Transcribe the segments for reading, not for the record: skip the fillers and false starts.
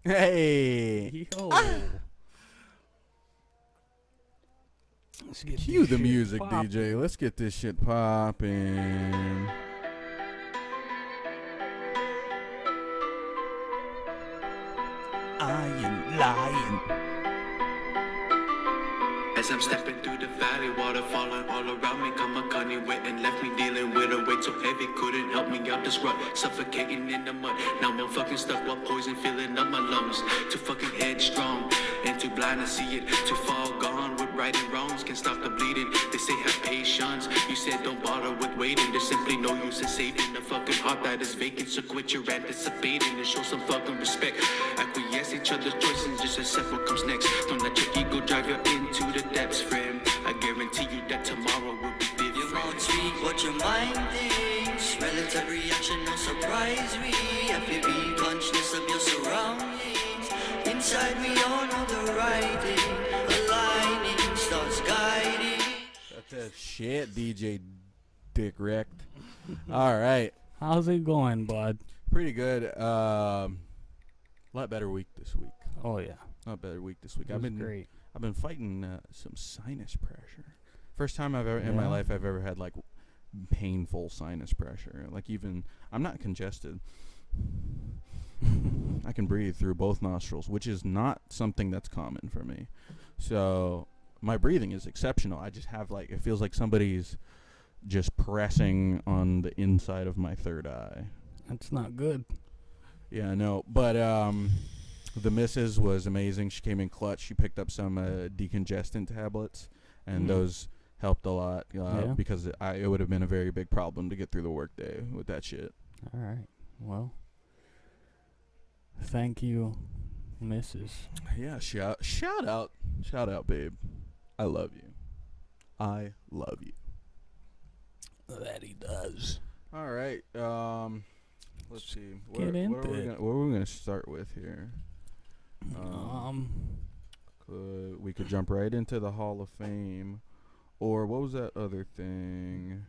Hey. Yo. Let's get Cue this the shit music, poppin'. DJ. Let's get this shit poppin'. I ain't lying. As I'm stepping through the valley, water falling all around me. Come a cunny wet and left me dealing with a weight so heavy, couldn't help me out this rut. Suffocating in the mud. Now I'm fucking stuck while poison filling up my lungs. Too fucking headstrong and too blind to see it. Too far gone with right and wrongs. Can't stop the bleeding. They say have patience. You said don't bother with waiting. There's simply no use in saving the fucking heart that is vacant. So quit your anticipating and show some fucking respect. Acquiesce each other's choices, just accept what comes next. Don't let your ego drive you into the depths, friend. I guarantee you that tomorrow will be different. You won't speak what your mind thinks. Relative reaction, no surprise me. FAB consciousness of your surroundings. Inside we all know the right thing. Aligning starts guiding. That's that shit, DJ Dick Wrecked. All right. How's it going, bud? Pretty good. Lot better week this week. Oh yeah, Lot better week this week. it was great. I've been fighting some sinus pressure. First time I've ever in my life I've ever had like painful sinus pressure. Like even I'm not congested. I can breathe through both nostrils, which is not something that's common for me. So my breathing is exceptional. I just have like it feels like somebody's just pressing on the inside of my third eye. That's not good. Yeah, I know. But the missus was amazing. She came in clutch. She picked up some decongestant tablets, and those helped a lot because it would have been a very big problem to get through the workday with that shit. All right. Well, thank you, Mrs. Yeah, shout out, babe. I love you. I love you. That he does. All right. Let's see. What Get are into we it. what are we gonna start with here? We could jump right into the Hall of Fame, or what was that other thing?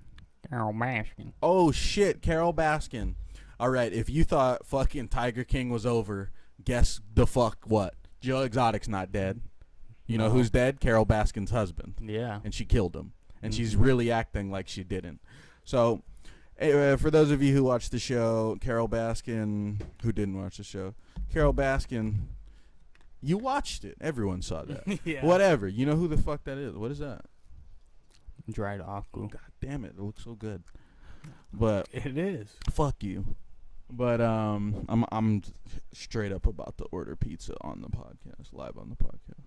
Carol Baskin. Oh shit, Carol Baskin. All right, if you thought fucking Tiger King was over, guess the fuck what? Joe Exotic's not dead. You know who's dead? Carol Baskin's husband. Yeah. And she killed him. And she's really acting like she didn't. So, for those of you who watched the show, Carol Baskin, who didn't watch the show, Carol Baskin, you watched it. Everyone saw that. Yeah. Whatever. You know who the fuck that is. What is that? Dried aku. God damn it. It looks so good. But It is. fuck you. But I'm straight up about to order pizza on the podcast, live on the podcast.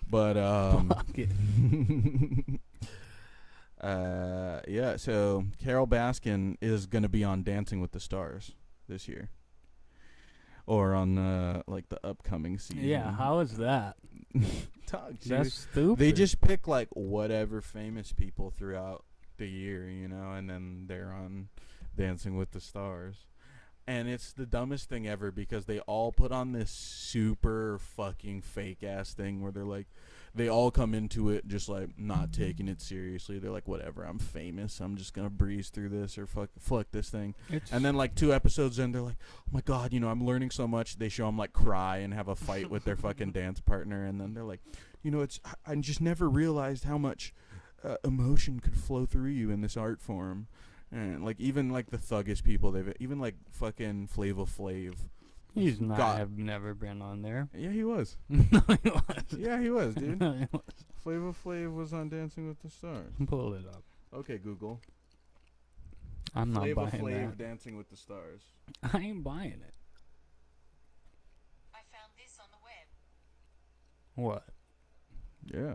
But Fuck it. yeah, so Carol Baskin is going to be on Dancing with the Stars this year. Or on like the upcoming season. Yeah, how is that? Dog, That's stupid. they just pick like whatever famous people throughout the year, you know, and then they're on Dancing with the Stars. And it's the dumbest thing ever because they all put on this super fucking fake ass thing where they're like, they all come into it just like not taking it seriously. They're like, whatever, I'm famous. I'm just going to breeze through this or fuck this thing. And then like 2 episodes in, they're like, oh my God, you know, I'm learning so much. They show them like cry and have a fight with their fucking dance partner. And then they're like, you know, I just never realized how much emotion could flow through you in this art form. And like even like the thuggish people, even like fucking Flava Flav. He's not. I've never been on there. Yeah, he was. No, he was. Yeah, he was, dude. No, he was. Flava Flav was on Dancing with the Stars. Pull it up. Okay, Google. I'm not Flava buying Flav that. Dancing with the Stars. I ain't buying it. I found this on the web. What? Yeah.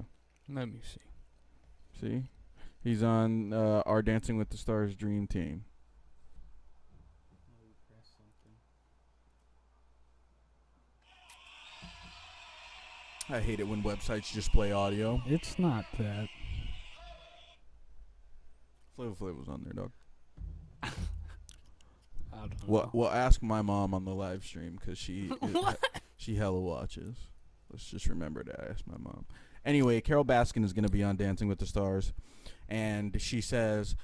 Let me see. See? He's on our Dancing with the Stars Dream Team. I hate it when websites just play audio. It's not that. Flava Flav was on there, dog. I don't know. Well, ask my mom on the live stream because she hella watches. Let's just remember to ask my mom. Anyway, Carol Baskin is going to be on Dancing with the Stars, and she says,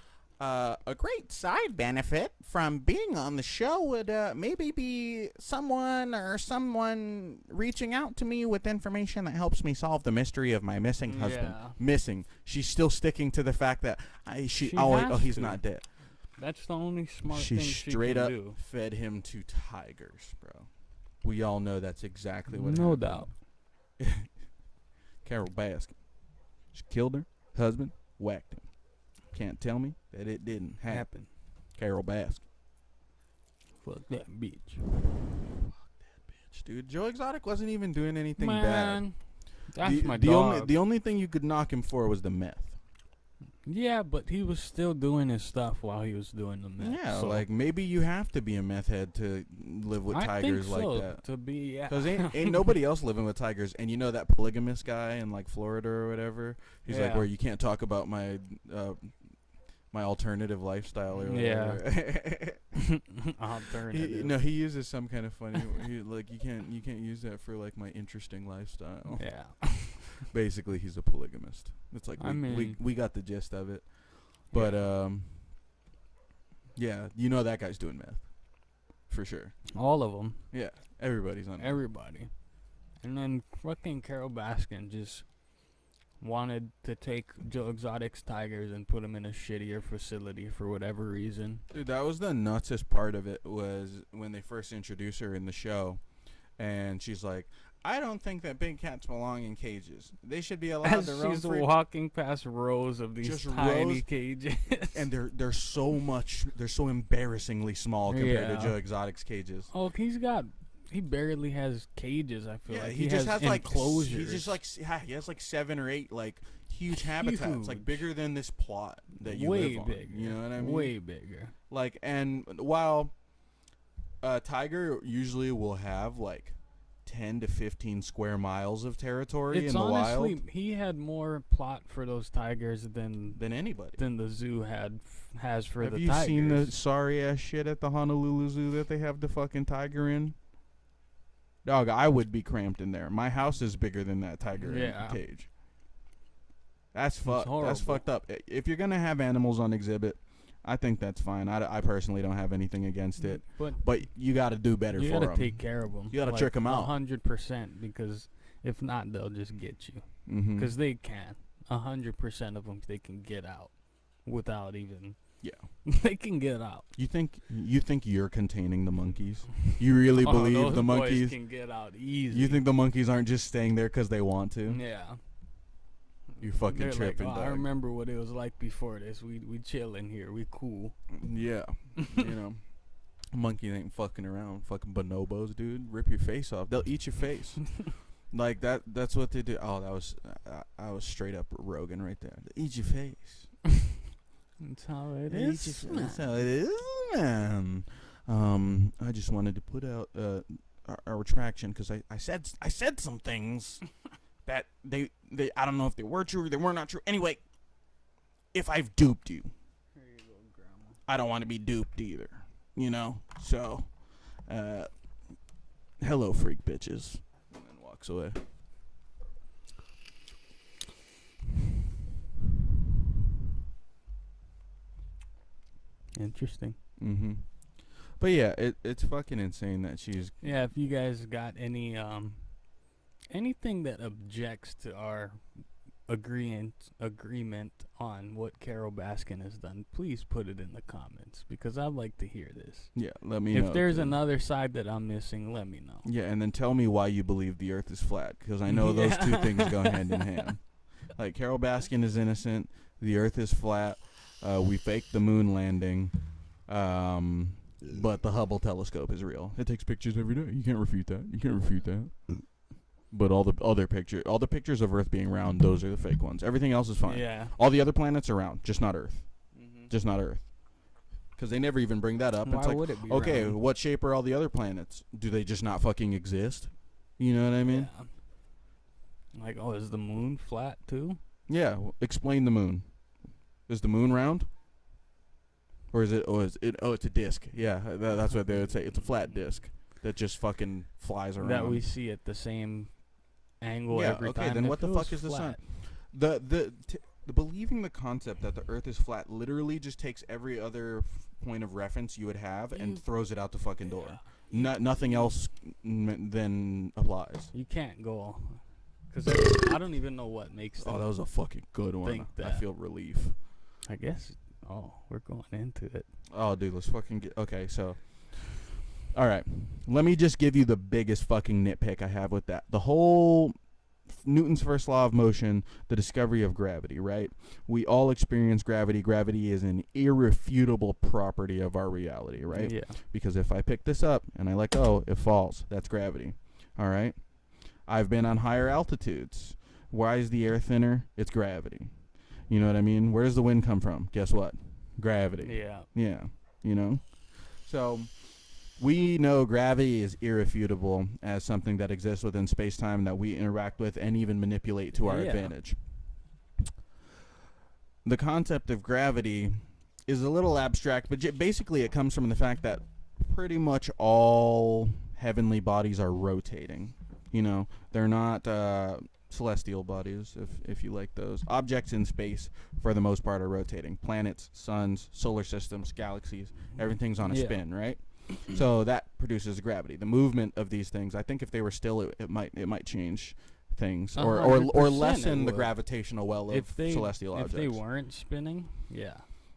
A great side benefit from being on the show would maybe be someone reaching out to me with information that helps me solve the mystery of my missing husband. Yeah. Missing. She's still sticking to the fact that She he's has not to. dead. That's the only smart She thing she straight can up do. fed him to tigers, bro. We all know that's exactly what No happened. doubt. Carol Baskin. She killed her husband, whacked him. Can't tell me that it didn't happen. Happen. Carol Baskin. Fuck that bitch. Dude, Joe Exotic wasn't even doing anything bad. Man, that's the, my the dog. only the only thing you could knock him for was the meth. Yeah, but he was still doing his stuff while he was doing the meth. Yeah, so like maybe you have to be a meth head to live with I tigers think like so, that. To be, yeah. Because ain't nobody else living with tigers. And you know that polygamous guy in like Florida or whatever? He's like, Yeah. where you can't talk about my my alternative lifestyle or whatever. Yeah. Alternative. No, he uses some kind of funny like you can't use that for like my interesting lifestyle. Yeah. Basically, he's a polygamist. It's like I mean- we got the gist of it. But yeah, you know that guy's doing meth. For sure. All of them. Yeah, everybody's on it. Everybody. And then fucking Carol Baskin just wanted to take Joe Exotic's tigers and put them in a shittier facility for whatever reason. Dude, that was the nutsest part of it was when they first introduced her in the show. And she's like, I don't think that big cats belong in cages. They should be allowed As to roam she's free. walking past rows of these Just tiny rows. cages. And they're so embarrassing small compared Yeah. to Joe Exotic's cages. Oh, he barely has cages, I feel Yeah, like. he just has like enclosures. he has like 7 or 8 like huge habitats, like Huge. bigger than this plot that you way live on. bigger. You know what I mean? Way bigger. Like, and while a tiger usually will have like 10 to 15 square miles of territory It's in the honestly, wild he had more plot for those tigers than anybody. the zoo has for Have the you tigers. seen the sorry ass shit at the Honolulu Zoo that they have the fucking tiger in? Dog, I would be cramped in there. My house is bigger than that tiger Yeah. cage. That's fucked. horrible. That's fucked up. If you're gonna have animals on exhibit, I think that's fine. I personally don't have anything against it, But but you got to do better you for gotta them. take care of them. You gotta trick 'em out. 100%, because if not, they'll just get you. Mm-hmm. Because they can. 100% of them, they can get out without even. Yeah. They can get out. You think you're containing the monkeys? You really Oh, believe those the boys monkeys? can get out easy. You think the monkeys aren't just staying there because they want to? Yeah. You fucking They're tripping, like, oh, I dog. remember what it was like before this. We chill in here. We cool. Yeah, you know, monkeys ain't fucking around. Fucking bonobos, dude. Rip your face off. They'll eat your face. Like that. That's what they do. Oh, that was I was straight up Rogan right there. They eat your face. That's how it They eat is. your- That's how it is, man. I just wanted to put out a retraction because I said some things that they I don't know if they were true or they were not true. Anyway, if I've duped you, Here you go, Grandma. I don't want to be duped either, you know? So, hello, freak bitches. And then walks away. Interesting. Mm-hmm. But yeah, it's fucking insane that she's... Yeah, if you guys got any anything that objects to our agreement on what Carol Baskin has done, please put it in the comments, because I'd like to hear this. Yeah, let me know. If there's too. another side that I'm missing, let me know. Yeah, and then tell me why you believe the earth is flat, because I know those two things go hand in hand. Like, Carol Baskin is innocent, the earth is flat, we faked the moon landing, but the Hubble telescope is real. It takes pictures every day. You can't refute that. But all the pictures of Earth being round, those are the fake ones. Everything else is fine. Yeah. All the other planets are round, just not Earth. Just not Earth. Because they never even bring that up. Why It's like, would it be okay, round? what shape are all the other planets? Do they just not fucking exist? You know what I mean? Yeah. Like, oh, is the moon flat too? Yeah. Explain the moon. Is the moon round? Or is it? Oh, it's a disc. Yeah, that's what they would say. It's a flat disc that just fucking flies around. That we see at the same angle Yeah, every okay, time. then It what the feels fuck is the sun? flat. believing the concept that the Earth is flat literally just takes every other point of reference you would have and throws it out the fucking door. Nothing else then applies. You can't go. Because I don't even know what makes them. Oh, that was a fucking good one. Think I that. feel relief. I guess. Oh, we're going into it. Oh, dude, let's fucking get... Okay, so... All right. Let me just give you the biggest fucking nitpick I have with that. The whole... Newton's first law of motion, the discovery of gravity, right? We all experience gravity. Gravity is an irrefutable property of our reality, right? Yeah. Because if I pick this up and I let go, it falls. That's gravity. All right? I've been on higher altitudes. Why is the air thinner? It's gravity. You know what I mean? Where does the wind come from? Guess what? Gravity. Yeah. Yeah. You know? So... We know gravity is irrefutable as something that exists within space-time that we interact with and even manipulate to our advantage. The concept of gravity is a little abstract, but basically it comes from the fact that pretty much all heavenly bodies are rotating. You know, they're not celestial bodies, if you like those. Objects in space, for the most part, are rotating. Planets, suns, solar systems, galaxies, everything's on a spin, right? So that produces gravity. The movement of these things, I think if they were still, it might change things or 100% lessen it the would. gravitational well of celestial objects. If they weren't spinning,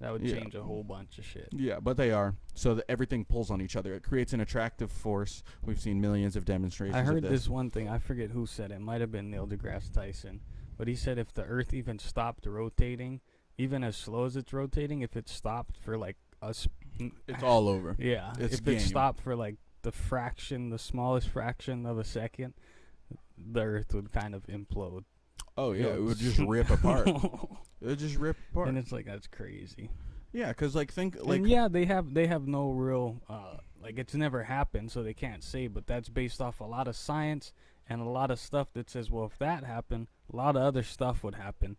that would change a whole bunch of shit. Yeah, but they are. So that everything pulls on each other. It creates an attractive force. We've seen millions of demonstrations I heard of this one thing. I forget who said it. It might have been Neil deGrasse Tyson. But he said if the Earth even stopped rotating, even as slow as it's rotating, if it stopped for like it's all over. Yeah. It's if it stopped for like the smallest fraction of a second, the Earth would kind of implode. Oh, yeah. It would just rip apart. It would just rip apart. And it's like, that's crazy. Yeah, because like think like and yeah, they have no real like it's never happened, so they can't say. But that's based off a lot of science and a lot of stuff that says, well, if that happened, a lot of other stuff would happen.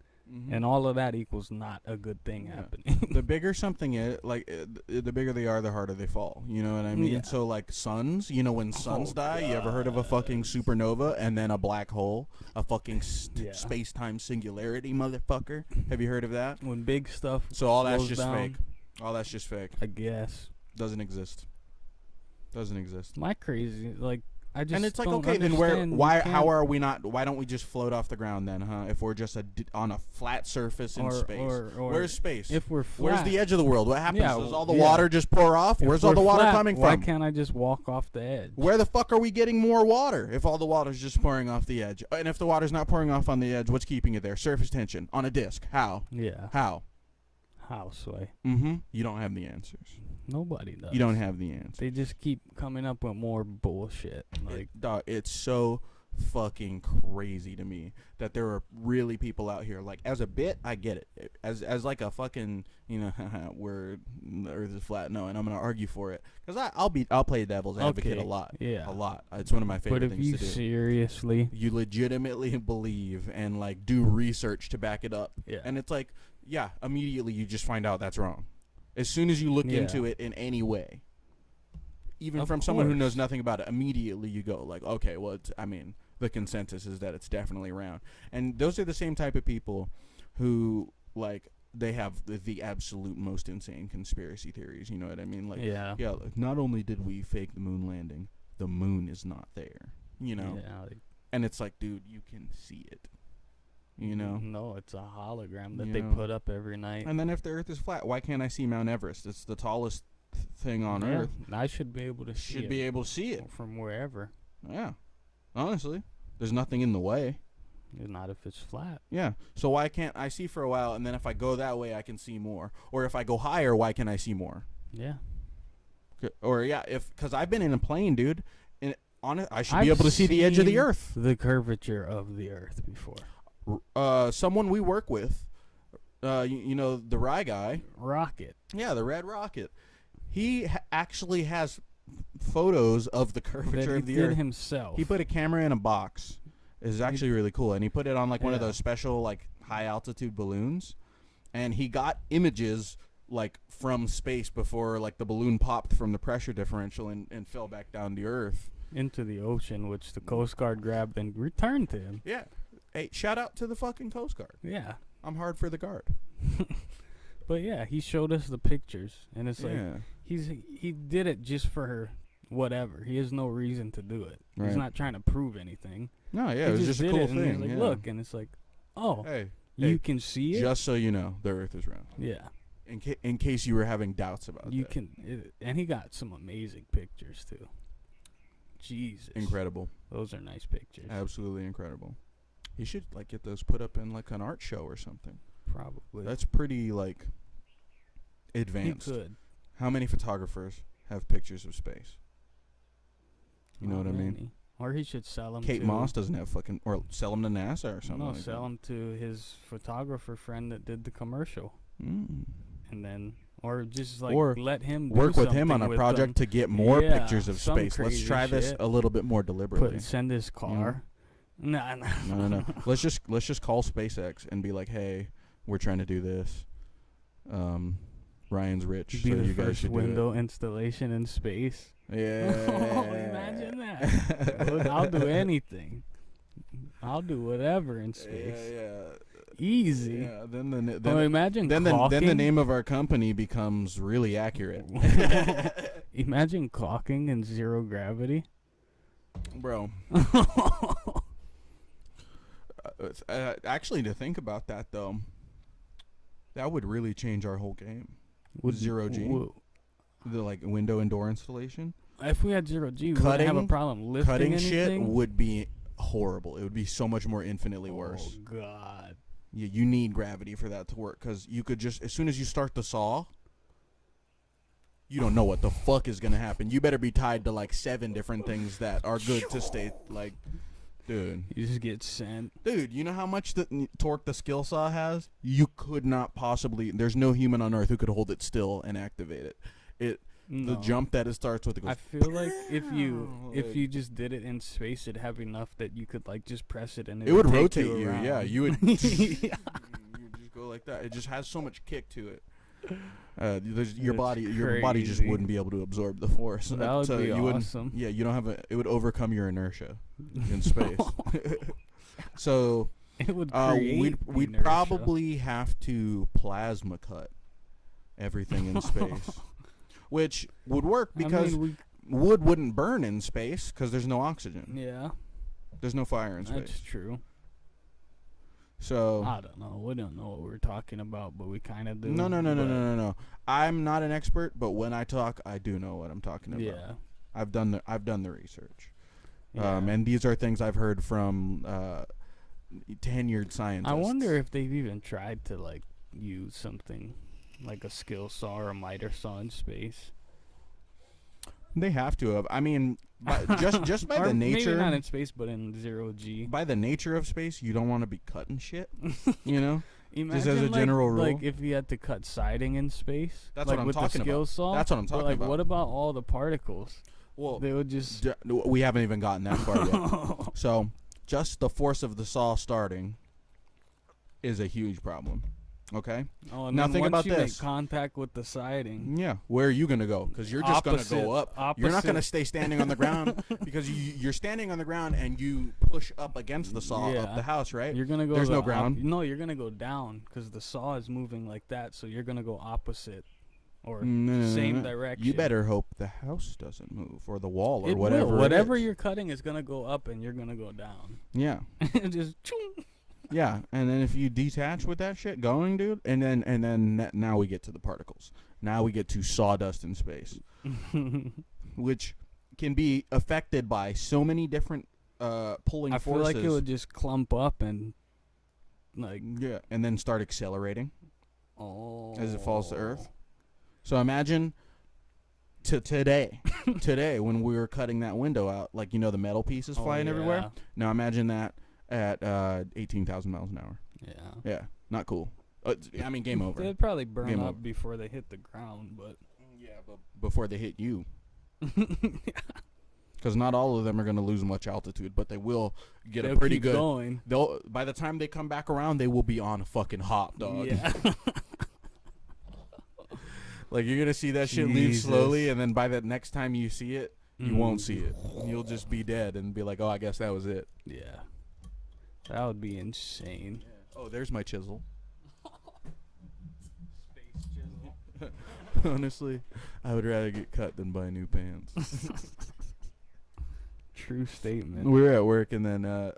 And all of that equals not a good thing happening. The bigger something is, like, the bigger they are, the harder they fall. You know what I mean? Yeah. So, like, suns, you know, when suns die, you ever heard of a fucking supernova and then a black hole? A fucking space-time singularity, motherfucker? Have you heard of that? When big stuff So all that's slows just down, fake. All that's just fake. I guess. Doesn't exist. Doesn't exist. My crazy, like, I just And it's like, don't okay, then understand. why don't we just float off the ground then, huh? If we're just on a flat surface in space. Or Where's space? if we're flat, Where's the edge of the world? What happens? Yeah, Does all the yeah. water just pour off? if Where's all we're the water flat, coming why from? can't I just walk off the edge? Where the fuck are we getting more water if all the water's just pouring off the edge? And if the water's not pouring off on the edge, what's keeping it there? Surface tension on a disk. How? Yeah. How? How, Sway? You don't have the answers. Nobody does. You don't have the answers. They just keep coming up with more bullshit. Like, Dog, it's so fucking crazy to me that there are really people out here. Like, as a bit, I get it. As like a fucking, you know, where the Earth is flat. No, and I'm gonna argue for it because I'll play devil's advocate a lot. Yeah. A lot. It's one of my favorite but if things you to do. seriously, You legitimately believe and like do research to back it up. Yeah. And it's like, yeah, immediately you just find out that's wrong. As soon as you look into it in any way, even Of from someone who course. knows nothing about it, immediately you go like, okay, well, the consensus is that it's definitely round. And those are the same type of people who, like, they have the absolute most insane conspiracy theories. You know what I mean? Like, like, not only did we fake the moon landing, the moon is not there. You know? yeah, like, And it's like, dude, you can see it. You know? no, it's a hologram that You they know? put up every night. And then if the Earth is flat, why can't I see Mount Everest? It's the tallest thing on Earth. I should be able to see Should it be able to see it. from wherever. Yeah. Honestly, there's nothing in the way. Not if it's flat. Yeah. So why can't I see for a while, and then if I go that way, I can see more? Or if I go higher, why can I see more? Yeah. Or because I've been in a plane, dude. And I should be able to see the edge of the Earth. The curvature of the Earth before. Someone we work with, you know, the Rye guy. Rocket. Yeah, the Red Rocket. He actually has photos of the curvature That of the he did Earth. himself. He put a camera in a box. It's actually really cool, and he put it on like one of Yeah. those special like high altitude balloons, and he got images like from space before like the balloon popped from the pressure differential and fell back down to Earth. into the ocean, which the Coast Guard grabbed and returned to him. Yeah. Hey, shout out to the fucking Coast Guard. Yeah. I'm hard for the guard. But yeah, he showed us the pictures, and it's like Yeah. he did it just for her. Whatever. He has no reason to do it. Right. He's not trying to prove anything. No, yeah, he it was just a did cool it, and thing. he's like, yeah. look, and it's like, oh, Hey, you can see it. just so you know, the Earth is round. Yeah, In case you were having doubts about you that. can. And he got some amazing pictures too. Jesus, Incredible. Those are nice pictures. Absolutely incredible. He should like get those put up in like an art show or something. Probably. That's pretty like he advanced. could. How many photographers have pictures of space? You know Not what I mean? many. Or he should sell them. Kate to, Moss doesn't have fucking, or sell them to NASA or something. No, like sell that. them to his photographer friend that did the commercial, Mm. and then, or just like Or let him Work do with him on something a with project them. to get more Yeah, pictures of some space. Let's crazy try this shit. a little bit more deliberately. Send his car. Nah. No. let's just call SpaceX and be like, hey, we're trying to do this. Ryan's rich, Be so the you guys first should window installation in space. do it. Yeah. Imagine that. I'll do anything. I'll do whatever in space. Yeah. Easy. Yeah. Then Oh, imagine then the caulking. name of our company becomes really accurate, Imagine caulking in zero gravity. bro. Actually, to think about that though, that would really change our whole game. Would Zero G. The like window and door installation. If we had zero G, we wouldn't have a problem lifting Cutting anything. shit would be horrible. It would be so much more infinitely worse. Oh God. Yeah, you need gravity for that to work because you could just, as soon as you start the saw, you don't know what the fuck is gonna happen. You better be tied to like 7 different things that are good to stay like, dude. You just get sent. Dude, you know how much the torque the skill saw has? You could not possibly. There's no human on Earth who could hold it still and activate it. The No. jump that it starts with, it goes. I feel like if you Like- just did it in space, it'd have enough that you could like just press it and it would take rotate you. you. Around. Yeah, you would. Yeah. You just go like that. It just has so much kick to it. Your It's body just crazy. wouldn't be able to absorb the force. That would so be you wouldn't- awesome. Yeah, you don't have a. It would overcome your inertia in space. So It would create we'd inertia. probably have to plasma cut everything in space, which would work because I mean, wood wouldn't burn in space because there's no oxygen. yeah, There's no fire in that's space. true. So I don't know. We don't know what we're talking about, but we kind of do. no. I'm not an expert, but when I talk, I do know what I'm talking about. Yeah. I've done the research. Yeah. And these are things I've heard from tenured scientists. I wonder if they've even tried to like use something like a skill saw or a miter saw in space. They have to have. I mean, just by Or the nature. maybe not in space, but in zero G. By the nature of space, you don't want to be cutting shit. You know. Imagine as a like, general rule. like if you had to cut siding in space. That's like what I'm with talking the skill about. saw. That's what I'm But, talking like, about. what about all the particles? Well, They would just. we haven't even gotten that far yet. So, just the force of the saw starting is a huge problem. Okay. Oh, and Now then think once about you this. make contact with the siding. Yeah. Where are you gonna go? Because you're just gonna go up. You're not gonna opposite. stay standing on the ground because you're standing on the ground and you push up against the saw Yeah. up the house, right? You're gonna go. There's the no ground. No, you're gonna go down because the saw is moving like that. So you're gonna go opposite or No. same direction. You better hope the house doesn't move or the wall or It whatever. will. it Whatever is. you're cutting is gonna go up, and you're gonna go down. Yeah. Just. Choom. Yeah, and then if you detach with that shit going, dude, and then now we get to the particles. Now we get to sawdust in space, which can be affected by so many different pulling I feel forces. like it would just clump up and like. Yeah, and then start accelerating Oh. as it falls to Earth. So imagine today when we were cutting that window out, like the metal pieces flying everywhere. Now imagine that at 18,000 miles an hour. Yeah. Yeah, not cool. I mean, game over. They'd probably burn Game up over. before they hit the ground, but. Yeah, but before they hit you. Because not all of them are going to lose much altitude, but they will get They'll a pretty keep good. going. They'll by the time they come back around, they will be on a fucking hop, dog. Yeah. Like you're gonna see that shit leave Jesus. slowly, and then by the next time you see it, you won't Mm. see it. You'll just be dead and be like, "Oh, I guess that was it." Yeah. That would be insane. Oh, there's my chisel. Honestly, I would rather get cut than buy new pants. True statement. We were at work, and then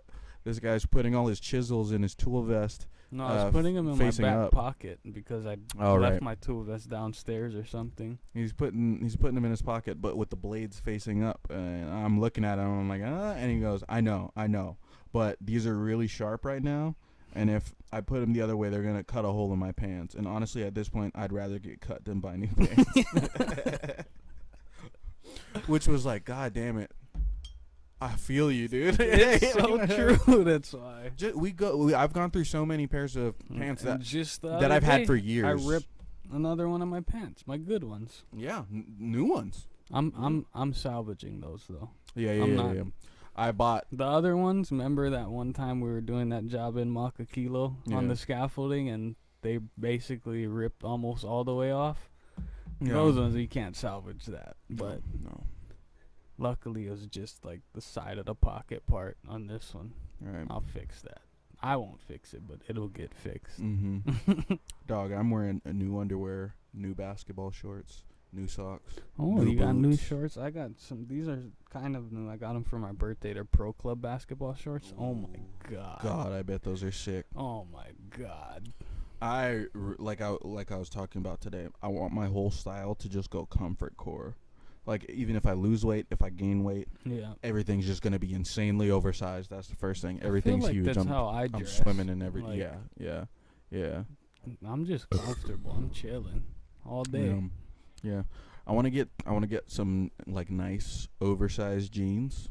this guy's putting all his chisels in his tool vest. No, I was putting them in my facing back up. pocket because I Oh, left right. my tool vest downstairs or something. He's putting them in his pocket, but with the blades facing up. And I'm looking at him. I'm like, and he goes, I know, but these are really sharp right now. And if I put them the other way, they're gonna cut a hole in my pants. And honestly, at this point, I'd rather get cut than buy new pants. Which was like, God damn it. I feel you, dude. It's so true. That's why. I've gone through so many pairs of pants And that just the that other I've had day, for years. I ripped another one of my pants, my good ones. Yeah, new ones. I'm salvaging those though. Yeah. I'm not- I bought. The other ones, remember that one time we were doing that job in Makakilo on Yeah. the scaffolding and they basically ripped almost all the way off? Yeah. Those ones, you can't salvage that. But no. luckily it was just like the side of the pocket part on this one. All right. I'll fix that. I won't fix it, but it'll get fixed. Mm-hmm. Dog, I'm wearing a new underwear, new basketball shorts, new socks. Oh, new you got new boots. shorts? I got some. These are kind of new. I got them for my birthday. They're Pro Club basketball shorts. Oh my god. God, I bet those are sick. Oh my god. Like I was talking about today. I want my whole style to just go comfort core. Like even if I lose weight, if I gain weight, Yeah. everything's just gonna be insanely oversized. That's the first thing. Everything's I feel like huge. That's how I I'm dress. swimming in every. Like, Yeah. I'm just comfortable. I'm chilling all day. Yeah. I want to get some like nice oversized jeans,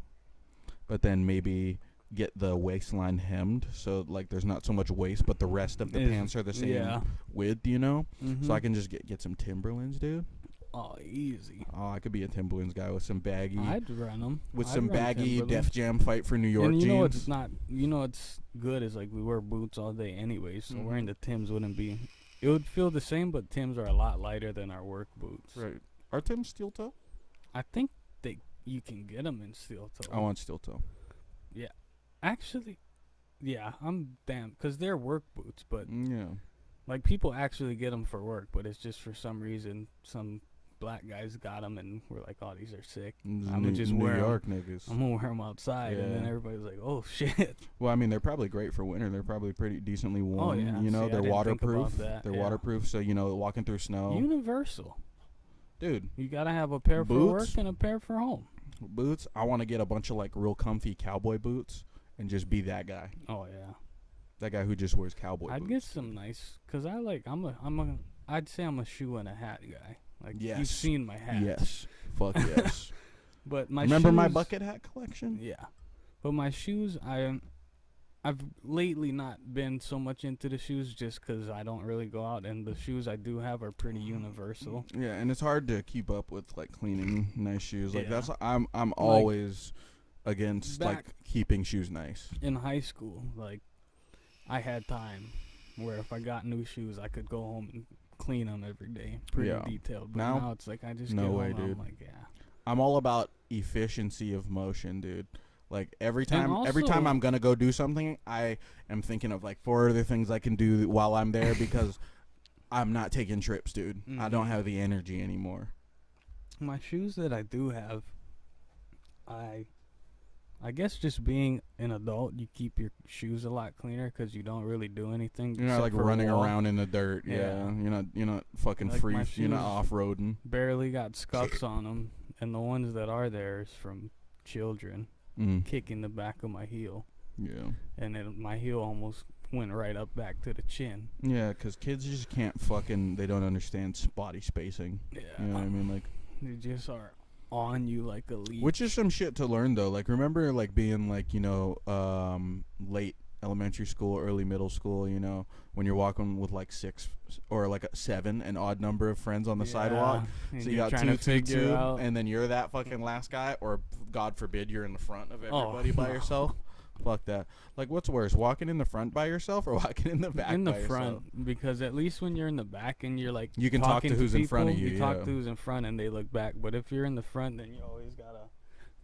but then maybe get the waistline hemmed so like there's not so much waist, but the rest of the pants are the same Yeah. width, you know. Mhm. So I can just get some Timberlands, dude. Oh, easy. Oh, I could be a Timberlands guy with some baggy, I'd run them. Def Jam Fight for New York and you jeans. know what's not. You know what's good is like we wear boots all day anyway, so Mhm. wearing the Tims wouldn't be. It would feel the same, but Tims are a lot lighter than our work boots. Right. Are Tim's steel toe? I think you can get them in steel toe. I want steel toe. Actually, yeah, I'm damn because they're work boots, but Yeah. like people actually get them for work, but it's just for some reason some black guys got them and we're like, oh, these are sick. I'ma just New wear 'em. York niggas. I'm gonna wear them outside, and then Yeah. everybody's like, oh shit. Well, I mean, they're probably great for winter. They're probably pretty decently warm. yeah. You know, See, I they're didn't think about waterproof. that, They're yeah. waterproof, so you know, walking through snow. Universal. Dude, You gotta have a pair for Boots? work and a pair for home. boots. I want to get a bunch of like real comfy cowboy boots and just be that guy. Oh yeah. That guy who just wears cowboy I'd boots. get some nice, cause I'd say I'm a shoe and a hat guy. Like you've Yes. seen my hats. Yes. Fuck yes. But my Remember my shoes- bucket hat collection? Yeah. But my shoes, I've lately not been so much into the shoes just 'cause I don't really go out, and the shoes I do have are pretty universal. Yeah, and it's hard to keep up with like cleaning nice shoes. Like Yeah. that's I'm always against back- like keeping shoes nice. In high school, like I had time where if I got new shoes, I could go home and clean them every day, pretty Yeah. detailed. But Now, now it's like I just no get way, home and dude. I'm like, yeah. I'm all about efficiency of motion, dude. Like every And time also- I'm gonna go do something, I am thinking of like 4 other things I can do while I'm there because I'm not taking trips, dude. I don't Mhm. have the energy anymore. My shoes that I do have, I guess just being an adult, you keep your shoes a lot cleaner 'cause you don't really do anything. You're not except like for running walk. around in the dirt. Yeah. Yeah. You're not fucking Like, free. my You're not shoes- off roading. Barely got scuffs on them, and the ones that are there is from children kicking the back of my heel, Yeah. and then my heel almost went right up back to the chin. Yeah, 'cause kids just can't fucking. They don't understand body spacing. Yeah, You know what I mean? Like, they just are on you like a leech. which is some shit to learn though. Like, remember like being like late elementary school, early middle school. You know, when you're walking with like 6 or like 7, an odd number of friends on the sidewalk. and So you you're got trying 2, to 2, figure 2, out. and then you're that fucking last guy, or God forbid you're in the front of Oh, everybody by no. yourself. Fuck that. Like, what's worse, walking in the front by yourself or walking in the back in the by front, yourself? because at least when you're in the back and you're like You can talk talking to who's in front of people, you, talk yeah. to who's in front and they look back. But if you're in the front, then you always gotta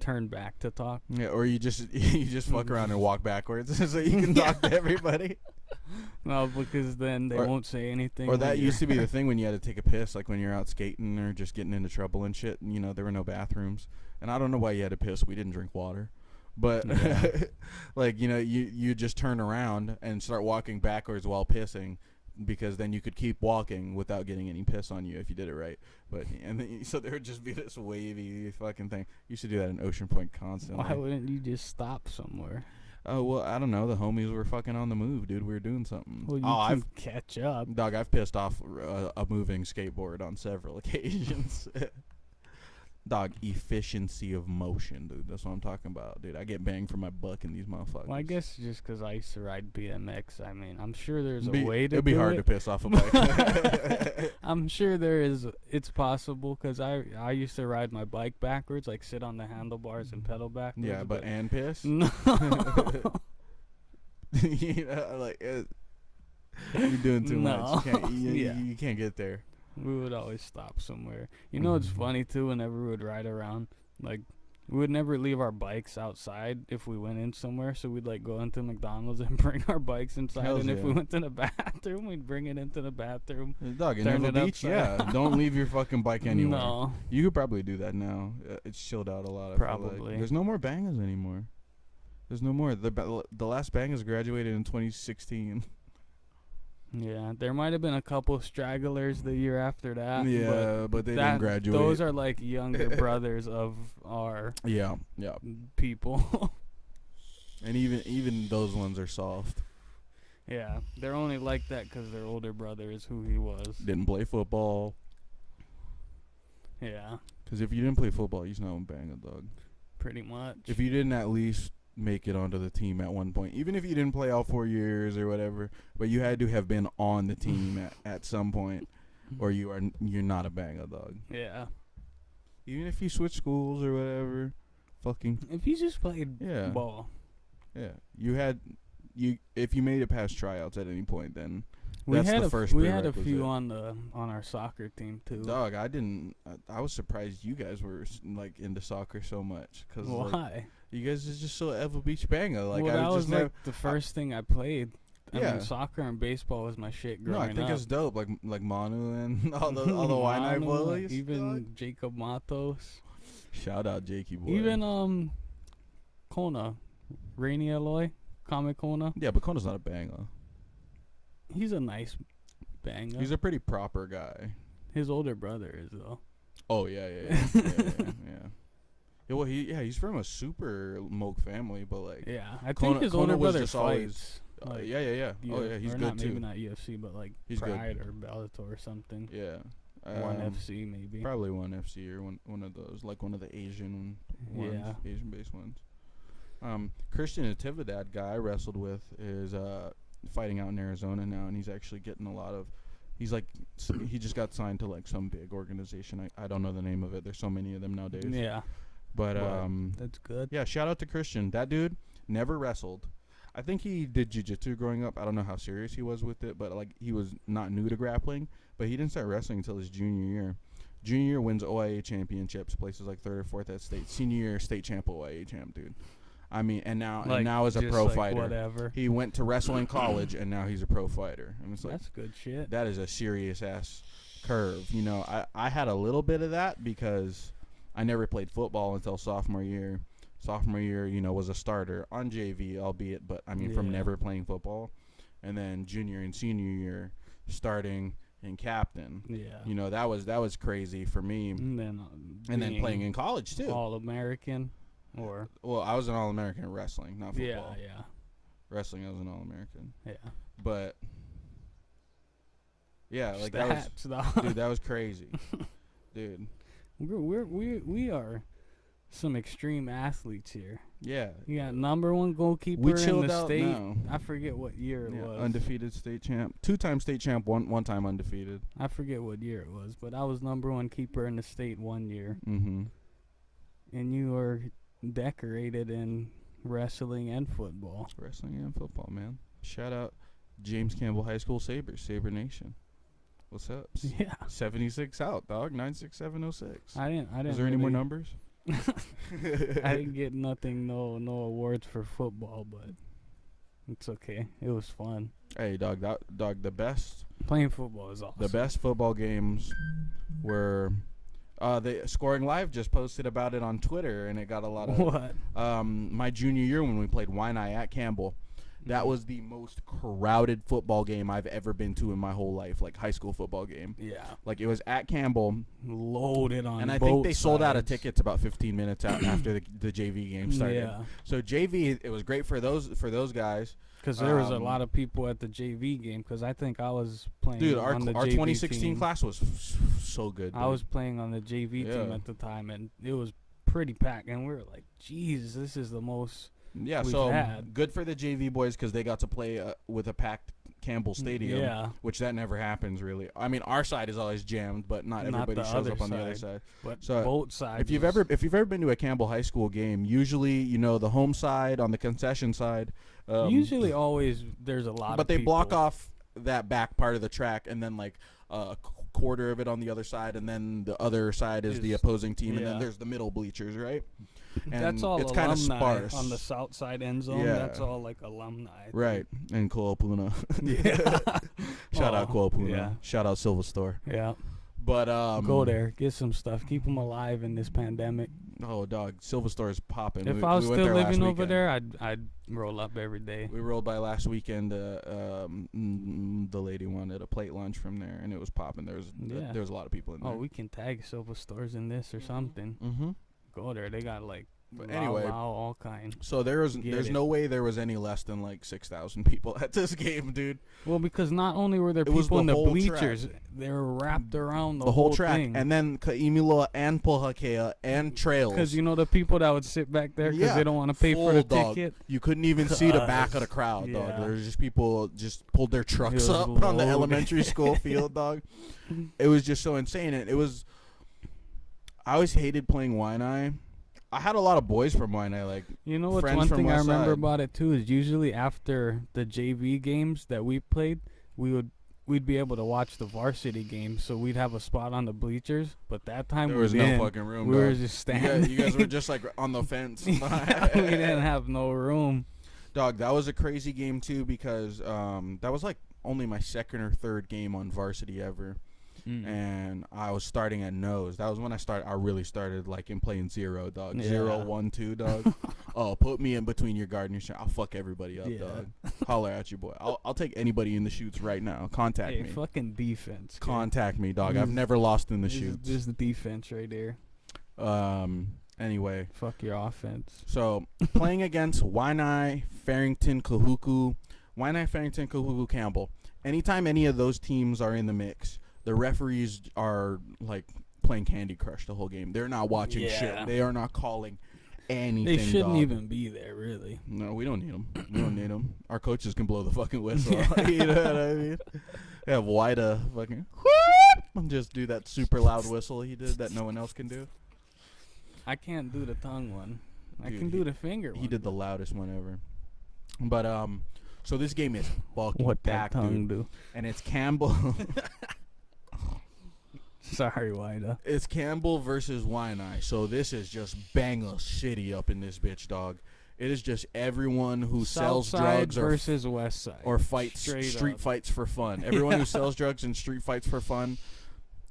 turn back to talk. Yeah, or you just fuck around and walk backwards so you can talk to everybody. No, because then they won't say anything. Or that used to be the thing when you had to take a piss, like when you're out skating or just getting into trouble and shit. And, there were no bathrooms, and I don't know why you had to piss. We didn't drink water, but like you just turn around and start walking backwards while pissing, because then you could keep walking without getting any piss on you if you did it right. But so there would just be this wavy fucking thing. Used to do that in Ocean Point constantly. Why wouldn't you just stop somewhere? Oh, well, I don't know. The homies were fucking on the move, dude. We were doing something. Well, you can catch up. Dog, I've pissed off a moving skateboard on several occasions. Dog, efficiency of motion, dude. That's what I'm talking about, dude. I get banged for my buck in these motherfuckers. Well, I guess just because I used to ride BMX, I mean, I'm sure there's a way to It'd be do hard it. to piss off a bike. I'm sure there is. It's possible, because I used to ride my bike backwards, like sit on the handlebars and pedal backwards. Yeah, but and piss? No. You're doing too No. much. Yeah. You can't get there. We would always stop somewhere. You know, it's funny too. Whenever we would ride around, like we would never leave our bikes outside if we went in somewhere. So we'd like go into McDonald's and bring our bikes inside. Hells and if yeah. we went to the bathroom, we'd bring it into the bathroom. Dog, in Turn Neville it Beach, upside yeah. Don't leave your fucking bike anywhere. No, You could probably do that now. It's chilled out a lot. I feel like. Probably. There's no more bangers anymore. There's no more. The last bangers graduated in 2016. yeah, there might have been a couple stragglers the year after that. But they didn't graduate. Those are like younger brothers of our yeah. people. And even those ones are soft. Yeah, they're only like that because their older brother is who he was. Didn't play football. Yeah, Because if you didn't play football, you're not a banger, dog. pretty much. If you didn't at least make it onto the team at one point, even if you didn't play all 4 years or whatever, but you had to have been on the team at some point, or you're not a banger, dog. Yeah. Even if you switch schools or whatever, If you just played yeah, ball. yeah. If you made it past tryouts at any point, then We that's had the a first we had a prerequisite. few on our soccer team too. Dog, I was surprised you guys were like into soccer so much. Cause Why? like, you guys is just so Ever Beach banger. Like well, I that was just like the first thing I played. I Yeah. mean, soccer and baseball was my shit growing No, up. I think it's dope. Like Manu and all the YANNNAH Manu, boys. even dog. Jacob Matos, Shout out Jakey boy. even Kona, Rainy Eloy, Kame Kona. Yeah, but Kona's not a banger. He's a nice banger. He's a pretty proper guy. His older brother is though. Oh yeah. Yeah, well, he's from a super Moke family, but like, Yeah, I Kona- think his Kona older was brother just always- fights. yeah. Oh yeah, he's or good not, too. Maybe not UFC, but like He's good. Pride or Bellator or something. Yeah, One FC maybe. Probably one FC or one of those, like one of the Asian ones, Yeah. Asian based ones. Christian Natividad guy I wrestled with is fighting out in Arizona now, and he's actually getting a lot of. He just got signed to like some big organization. I don't know the name of it. There's so many of them nowadays. Yeah, But that's good. yeah, shout out to Christian. That dude never wrestled. I think he did jiu-jitsu growing up. I don't know how serious he was with it, but like he was not new to grappling. But he didn't start wrestling until his junior year. Junior year wins OIA championships, places like 3rd or 4th at state. Senior year state champ, OIA champ, dude. I mean, and now as a just pro like fighter, whatever. he went to wrestle in college, and now he's a pro fighter. And it's like That's good shit. that is a serious ass curve. You know, I had a little bit of that because I never played football until sophomore year. Sophomore year, was a starter on JV, albeit, but I mean from Yeah. never playing football. And then junior and senior year, starting and captain. Yeah. That was crazy for me. And then Playing in college too. All American, or Well, I was an All-American in wrestling, not football. yeah. Wrestling, I was an All-American. Yeah. But yeah, like that was, Stats, though. dude, that was crazy, dude. We are some extreme athletes here. Yeah, You got number one goalkeeper we in chilled the out state. now. I forget what year it Yeah, was. undefeated state champ, 2-time state champ, one time undefeated. I forget what year it was, but I was number one keeper in the state one year, Mm-hmm. and you were decorated in wrestling and football. Wrestling and football, man. Shout out James Campbell High School Sabres, Sabre Nation. What's up? Yeah. 76 out, dog. 96706. I didn't. Is there any more really- numbers? I didn't get nothing, no awards for football, but it's okay. It was fun. Hey, dog, the best Playing football is awesome. the best football games were the Scoring Live just posted about it on Twitter, and it got a lot of What? my junior year when we played YANNAH at Campbell. That was the most crowded football game I've ever been to in my whole life, like high school football game. Yeah. Like it was at Campbell, Loaded on and I both think they sold out of sides. tickets about 15 minutes after the JV game started. Yeah. So JV, it was great for those guys. Because there was a Um, lot of people at the JV game. Because I think I was playing Dude, on the our JV 2016 team. class was so good. I was playing on the JV team Yeah. at the time, and it was pretty packed. And we were like, "Jesus, this is the most." Yeah, we've so had. good for the JV boys because they got to play with a packed Campbell Stadium, Yeah, which that never happens really. I mean, our side is always jammed, but not Not everybody the shows other up on the other side. side. but So, both sides. If you've ever been to a Campbell High School game, usually the home side on the concession side. usually always there's a lot. but of they block people. off that back part of the track, and then like a quarter of it on the other side, and then the other side is the Is- opposing team, and then yeah. there's the middle bleachers, right? And That's all it's kind of alumni sparse on the south side end zone. Yeah. That's all like alumni. I think. Right, and Koapuna. Yeah. Shout out Koapuna. Yeah. Shout out Silver Store. Yeah. But Go there, get some stuff, keep them alive in this pandemic. Oh, dog, Silver Store is popping. If We- I was we went still there last living over weekend. there, I'd roll up every day. We rolled by last weekend. The lady wanted a plate lunch from there, and it was popping. There was a lot of people in there. Oh, we can tag Silver Stores in this or something. Mm-hmm. Go there. They got like But Lao anyway, Lao, all kind. so there's Get it. no way there was any less than like 6,000 people at this game, dude. Well, because not only were there It was people in the the whole bleachers, they were wrapped around the whole track, thing. and then Kaimila and Pohakea and trails. Because the people that would sit back there because Yeah, they don't want to pay for the full, dog. ticket. You couldn't even see the back of the crowd, dog. Yeah. There was just people just pulled their trucks was up on the loaded. elementary school field, dog. It was just so insane. And I always hated playing Waianae. I had a lot of boys from Waianae, like You know what's friends one from thing I West remember Side. about it too is usually after the JV games that we played, we'd be able to watch the varsity games, so we'd have a spot on the bleachers. But that time there we was no didn't. fucking room. We dog. were just standing. You guys were just like on the fence. we didn't have no room. Dog, that was a crazy game too because that was like only my second or third game on varsity ever. And I was starting at nose. That was when I really started like in playing zero, dog. Yeah. 0, 1, 2, dog. Oh, put me in between your guard and your shot. I'll fuck everybody up, Yeah. dog. Holler at you, boy. I'll take anybody in the shoots right now. Contact Hey, me. fucking defense. kid. Contact me, dog. I've never lost in the shoots. This is the defense right there. Anyway, Fuck your offense. so playing against Waianae, Farrington, Kahuku, Campbell. Anytime any of those teams are in the mix, the referees are like playing Candy Crush the whole game. They're not watching Yeah. shit. They are not calling anything. They shouldn't dog. even be there, really. No, we don't need them. We don't need them. Our coaches can blow the fucking whistle. You know what I mean? Have Wida fucking just do that super loud whistle he did that no one else can do. I can't do the tongue one. I Dude, can do the finger one. He did the loudest one ever. But so this game is fucking What that packed, tongue dude. do? And it's Campbell. Sorry, Wida. It's Campbell versus Waianae. So this is just banger city up in this bitch, dog. It is just everyone who sells Southside drugs versus West Side. or fights Straight street up. fights for fun. Everyone who sells drugs and street fights for fun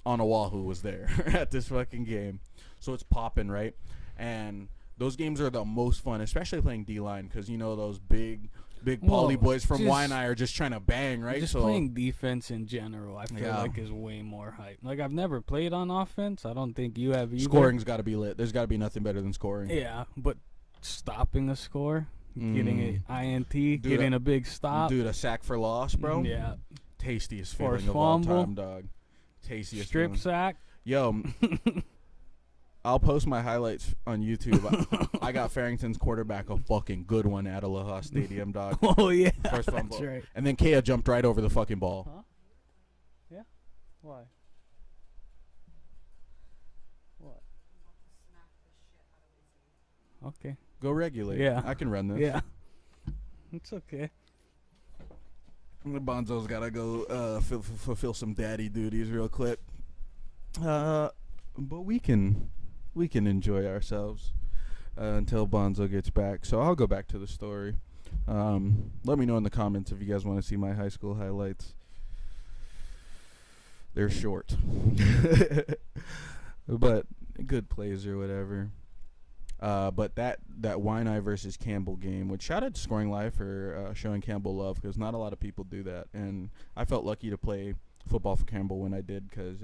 on Oahu was there at this fucking game. So it's popping, right? And those games are the most fun, especially playing D-line because, those big poly Well, boys from just- Waianae are just trying to bang, right? Just so playing defense in general, I feel Yeah. like is way more hype. Like I've never played on offense. I don't think you have either. scoring's got to be lit. There's got to be nothing better than scoring. Yeah, but stopping a score, getting Mm. an INT, Dude, getting a big stop. Dude, a sack for loss, bro. Yeah. Tastiest Or a feeling of all fumble. time, dog. Tastiest Strip feeling. sack. Yo, I'll post my highlights on YouTube. I got Farrington's quarterback a fucking good one at Aloha Stadium, dog. Oh yeah, First fumble. that's right. And then Kea jumped right over the fucking ball. Huh? Yeah. Why? What? Okay. Go regulate. Yeah. I can run this. Yeah. It's okay. Bonzo's got to go fulfill some daddy duties real quick. But we can we can enjoy ourselves until Bonzo gets back. So I'll go back to the story. Let me know in the comments if you guys want to see my high school highlights. They're short, but good plays or whatever. But that YANNAH versus Campbell game, which shout out to Scoring Live for showing Campbell love, because not a lot of people do that, and I felt lucky to play football for Campbell when I did, because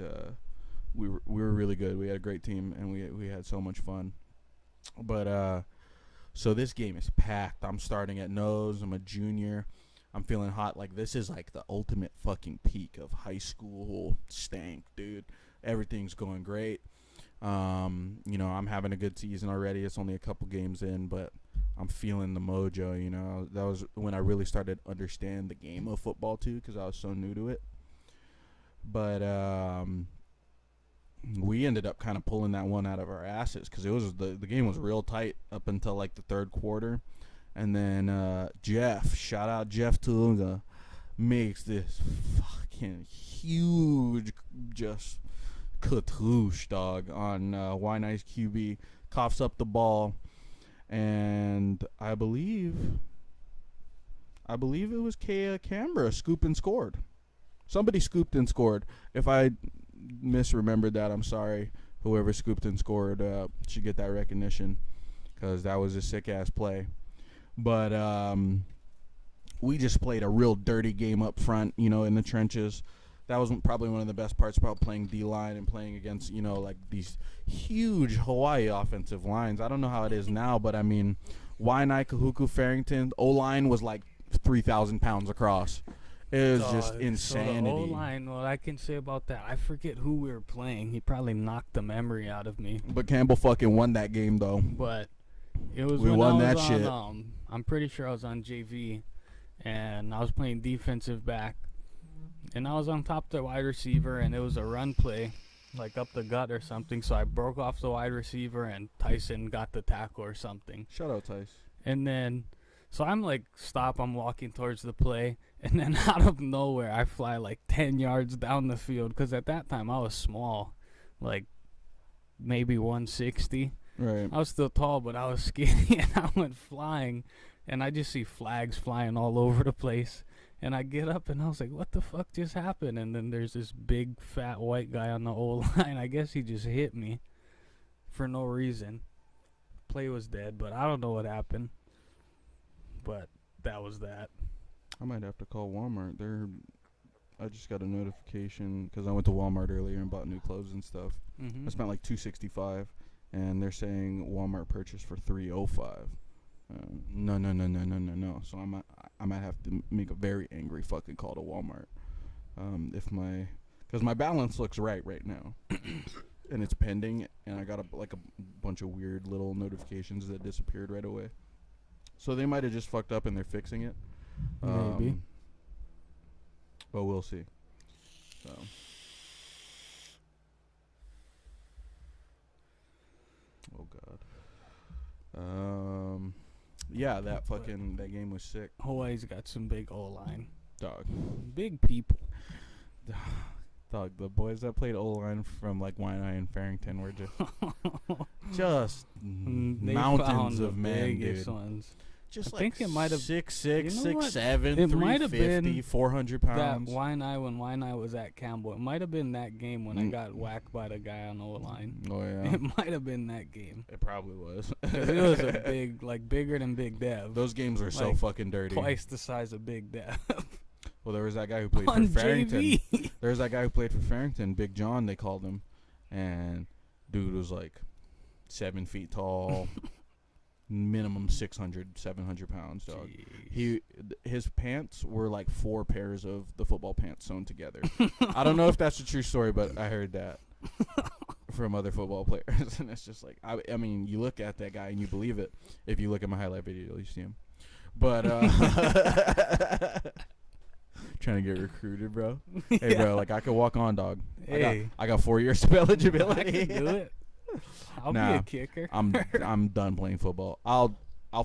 we were really good. We had a great team, and we had so much fun. But so this game is packed. I'm starting at nose. I'm a junior. I'm feeling hot. Like, this is like the ultimate fucking peak of high school stank, dude. Everything's going great. I'm having a good season already. It's only a couple games in, but I'm feeling the mojo. That was when I really started to understand the game of football too, because I was so new to it. But we ended up kind of pulling that one out of our asses, because it was the game was real tight up until like the third quarter, and then shout out Jeff Tulunga, makes this fucking huge just katoosh, dog, on YANNAH's QB, coughs up the ball, and I believe it was Canberra scooped and scored. Somebody scooped and scored. If I misremembered that, I'm sorry. Whoever scooped and scored should get that recognition, because that was a sick-ass play. But we just played a real dirty game up front, in the trenches. That was probably one of the best parts about playing D-line and playing against, like these huge Hawaii offensive lines. I don't know how it is now, but I mean, YANNAH, Kahuku, Farrington, O-line was like 3,000 pounds across. It was just insanity. So the O-line, what I can say about that, I forget who we were playing. He probably knocked the memory out of me. But Campbell fucking won that game, though. But it was we when won I that was shit. I'm pretty sure I was on JV, and I was playing defensive back. And I was on top of the wide receiver, and it was a run play, like up the gut or something. So I broke off the wide receiver, and Tyson got the tackle or something. Shout out, Tyson. And then, so I'm like, stop, I'm walking towards the play. And then out of nowhere, I fly like 10 yards down the field. Because at that time, I was small, like maybe 160. Right. I was still tall, but I was skinny, and I went flying. And I just see flags flying all over the place. And I get up, and I was like, what the fuck just happened? And then there's this big, fat, white guy on the O-line. I guess he just hit me for no reason. Play was dead, but I don't know what happened. But that was that. I might have to call Walmart. I just got a notification, because I went to Walmart earlier and bought new clothes and stuff. Mm-hmm. I spent like $265, and they're saying Walmart purchased for $305. No. So I might have to make a very angry fucking call to Walmart. Because my balance looks right now, and it's pending, and I got a bunch of weird little notifications that disappeared right away. So they might have just fucked up and they're fixing it. Maybe. But we'll see. So. Oh God. Yeah, that game was sick. Hawaii's got some big O-line. Dog. Big people. Dog, the boys that played O-line from like YANNAH and Farrington were just mountains of men, dude. Ones. Just I think it might have 6'6", you know 6'7", it might have 350, been 400 pounds. That YANNAH, when YANNAH was at Campbell, it might have been that game when I got whacked by the guy on the O-line. Oh yeah, It might have been that game. it probably was. 'Cause it was a big, bigger than Big Dev. Those games are so like, fucking dirty. Twice the size of Big Dev. Well, there was that guy who played on for Farrington. JV. There was that guy who played for Farrington, Big John, they called him, and dude was like 7 feet tall. Minimum 600, 700 pounds, dog. His pants were like 4 pairs of the football pants sewn together. I don't know if that's a true story, but I heard that from other football players. And it's just like, I mean, you look at that guy and you believe it. If you look at my highlight video, you see him. But trying to get recruited, bro. Hey, bro, like I could walk on, dog. Hey. I got 4 years of eligibility. I can do it. I'll be a kicker. I'm done playing football. I'll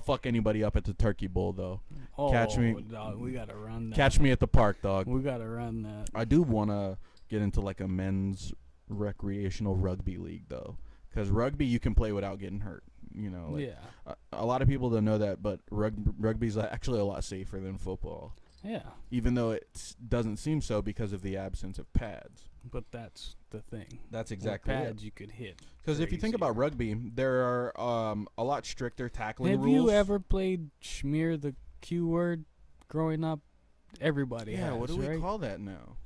fuck anybody up at the Turkey Bowl though. Oh, Catch me. Dog, we gotta run that. Catch me at the park, dog. We gotta run that. I do wanna get into like a men's recreational rugby league though, Because rugby you can play without getting hurt. You know, like, Yeah. a lot of people don't know that, but rugby's actually a lot safer than football. Yeah. Even though it doesn't seem so because of the absence of pads. But that's the thing. That's With exactly pads you could hit. Because if you think about rugby, there are a lot stricter tackling rules. Have you ever played Schmear the Q word growing up? Everybody has, what do we right? call that now?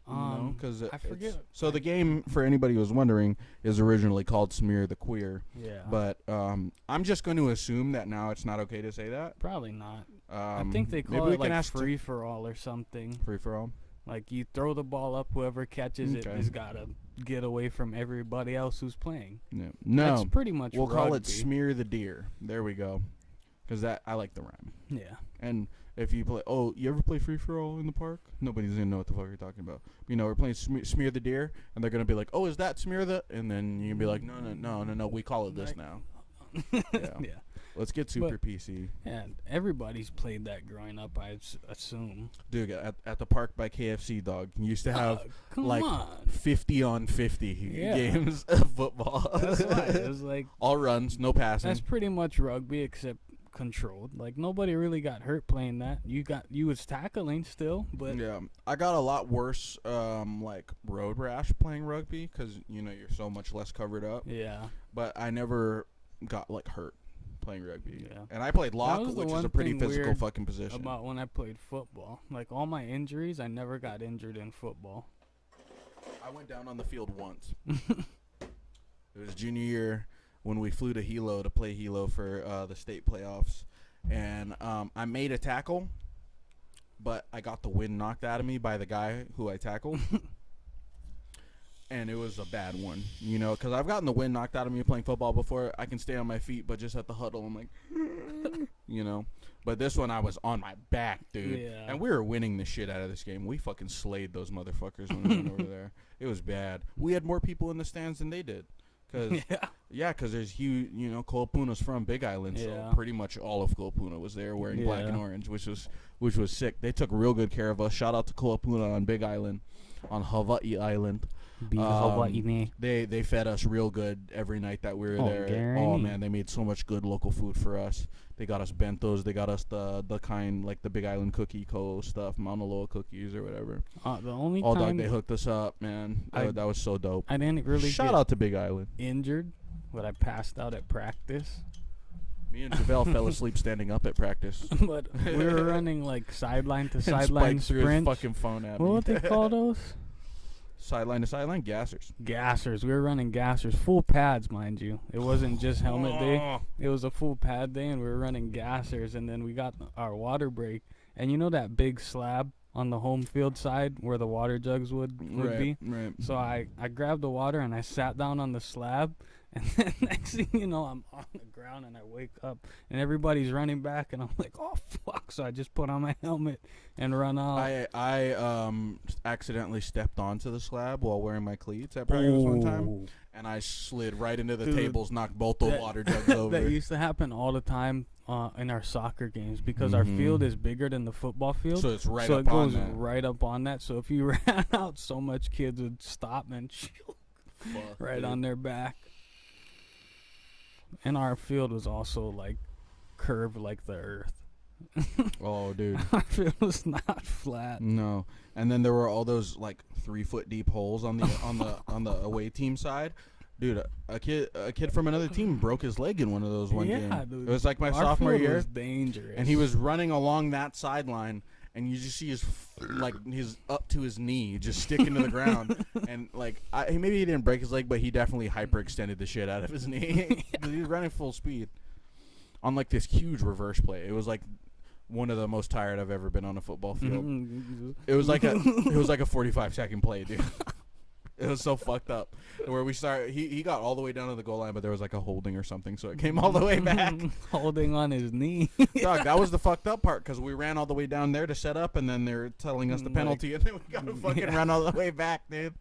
Because I forget. So the game, for anybody who's wondering, is originally called Smear the Queer. Yeah. But I'm just going to assume that now it's not okay to say that. Probably not. I I think they call it like free for all or something. Free for all. Like you throw the ball up, whoever catches it Okay. has got to get away from everybody else who's playing. Yeah. No, That's pretty much we'll call it rugby. Smear the Deer. There we go. Because I like the rhyme. Yeah. And if you play, you ever play free for all in the park? Nobody's gonna know what the fuck you're talking about. You know, we're playing Smear the Deer, and they're gonna be like, "Oh, is that Smear the?" And then you can be like, "No, we call it this now." Yeah. Yeah. Let's get super PC, Yeah. Everybody's played that growing up, I assume. dude. At the park by KFC, dog, you used to have Come like on. 50 on 50 Yeah. games of football. That's why it was like all runs, no passing. that's pretty much rugby except controlled. Like nobody really got hurt playing that. You was tackling still, but Yeah, I got a lot worse, like road rash playing rugby because you're so much less covered up. yeah. But I never got like hurt playing rugby. Yeah. And I played lock, was the which is one a pretty thing physical weird fucking position. About when I played football, like all my injuries, I never got injured in football. I went down on the field once. It was junior year when we flew to Hilo to play Hilo for the state playoffs, and I made a tackle, but I got the wind knocked out of me by the guy who I tackled. And it was a bad one, because I've gotten the wind knocked out of me playing football before. I can stay on my feet, but just at the huddle, I'm like, But this one, I was on my back, dude. Yeah. And we were winning the shit out of this game. We fucking slayed those motherfuckers when we went over there. It was bad. We had more people in the stands than they did. Because there's huge, Koapuna's from Big Island, so Yeah. pretty much all of Koapuna was there wearing black and orange, which was sick. They took real good care of us. Shout out to Koapuna on Big Island, on Hawaii Island. They fed us real good every night that we were there. Gary. Oh man, they made so much good local food for us. They got us bentos. They got us the kind like the Big Island cookie co stuff, Mauna Loa cookies or whatever. The only Dog, time they hooked us up, man. That was so dope. I didn't really Shout get out to Big Island. injured, but I passed out at practice. Me and Javelle fell asleep standing up at practice. But we were running like sideline to And sideline Spike threw his sprint. fucking phone at me. What would they call those? Sideline to sideline gassers. Gassers. We were running gassers, full pads, mind you. It wasn't just helmet day. It was a full pad day, and we were running gassers. And then we got our water break, and you know that big slab on the home field side where the water jugs would be. Right. So I grabbed the water and I sat down on the slab, and then next thing you know, I'm on the ground and I wake up and everybody's running back and I'm like, oh fuck! So I just put on my helmet and run out. I accidentally stepped onto the slab while wearing my cleats at practice one time, and I slid right into the Dude, tables, knocked both the that- water jugs over. That used to happen all the time in our soccer games because our field is bigger than the football field. So it's right so up it on goes that. right up on that. So if you ran out, so much kids would stop and Fuck, right dude. on their back. And our field was also like curved like the earth. Oh, dude. Our field was not flat. No. And then there were all those like 3 foot deep holes on the on the away team side. Dude, a kid from another team broke his leg in one of those one game. Dude. It was like my Our sophomore field year, was dangerous. and he was running along that sideline, and you just see his his up to his knee just sticking to the ground, and like maybe he didn't break his leg, but he definitely hyperextended the shit out of his knee. He was running full speed on like this huge reverse play. It was like one of the most tired I've ever been on a football field. It was like a 45-second play, dude. It was so fucked up. Where we started, he got all the way down to the goal line, but there was like a holding or something, so it came all the way back. Holding on his knee. Dog, that was the fucked up part because we ran all the way down there to set up, and then they're telling us the penalty, and then we got to fucking run all the way back, dude.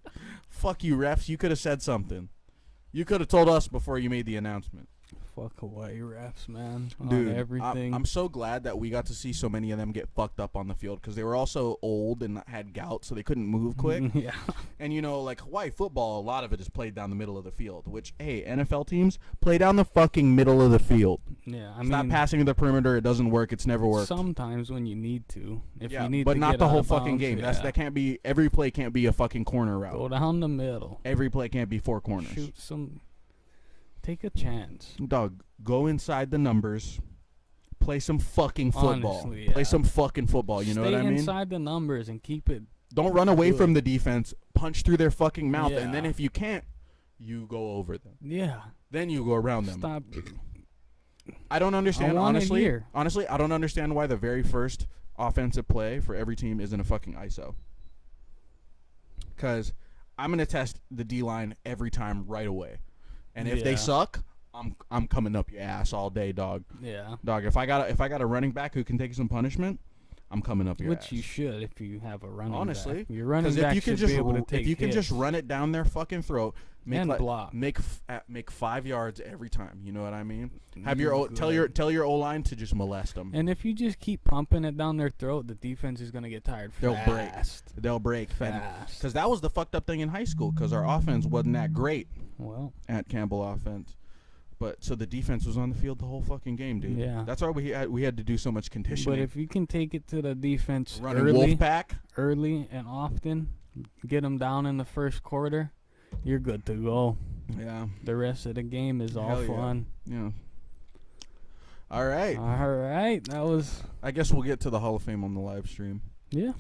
Fuck you, refs. You could have said something. You could have told us before you made the announcement. fuck Hawaii refs, man. Dude, on everything. I'm so glad that we got to see so many of them get fucked up on the field because they were also old and had gout, so they couldn't move quick. Yeah. And, you know, like Hawaii football, a lot of it is played down the middle of the field, which, hey, NFL teams, play down the fucking middle of the field. Yeah, I Stop mean, passing the perimeter. It doesn't work. It's never worked. sometimes when you need to. If Yeah, you need but to not get the out whole of fucking bounds, game. yeah. That can't be, every play can't be a fucking corner route. Go down the middle. Every play can't be 4 corners. Shoot some. Take a chance. Dog, go inside the numbers. Play some fucking football. Honestly, yeah. Play some fucking football. You know what I Stay mean? inside the numbers and keep it. Don't run away Good. from the defense. Punch through their fucking mouth. And then Yeah. if you can't, you go over them. Yeah. Then you go around them. Stop. I don't understand, I want it honestly. here. Honestly, I don't understand why the very first offensive play for every team isn't a fucking ISO. Because I'm going to test the D-line every time right away. And if they Yeah. suck, I'm coming up your ass all day, dog. Yeah. Dog, if I got a running back who can take some punishment, I'm coming up your ass. Which you should if you have a running Honestly, back. Your running because back if you can should just be able to take if you can just hits. run it down their fucking throat, And block. make 5 yards every time. You know what I mean? Have You're your good. tell your O line to just molest them. And if you just keep pumping it down their throat, the defense is gonna get tired They'll break. fast. They'll break Fast. because that was the fucked up thing in high school because our offense wasn't that great Well, at Campbell offense. But so the defense was on the field the whole fucking game, dude. Yeah. That's why we had to do so much conditioning. but if you can take it to the defense running early, Wolfpack, early and often, get them down in the first quarter, you're good to go. yeah, The rest of the game is all Hell yeah. fun. yeah. All right, All right, that was I guess we'll get to the Hall of Fame on the live stream. yeah.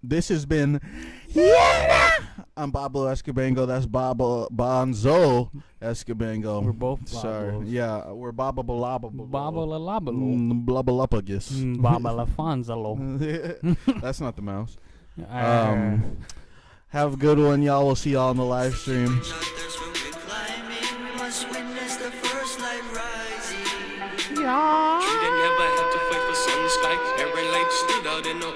This has been YANNAH! I'm Bablo Escobango. That's Bablo Bonzo Escobango. We're both Sorry. Bablos. Yeah, we're Baba la labalo. Blubberluppagus. Baba la fanzalo. That's not the mouse. Arr. Have a good one, y'all. We'll see y'all on the live stream. Others when we're climbing, we must witness the first light rising. She didn't never had to fight for some sky. Every light stood out in the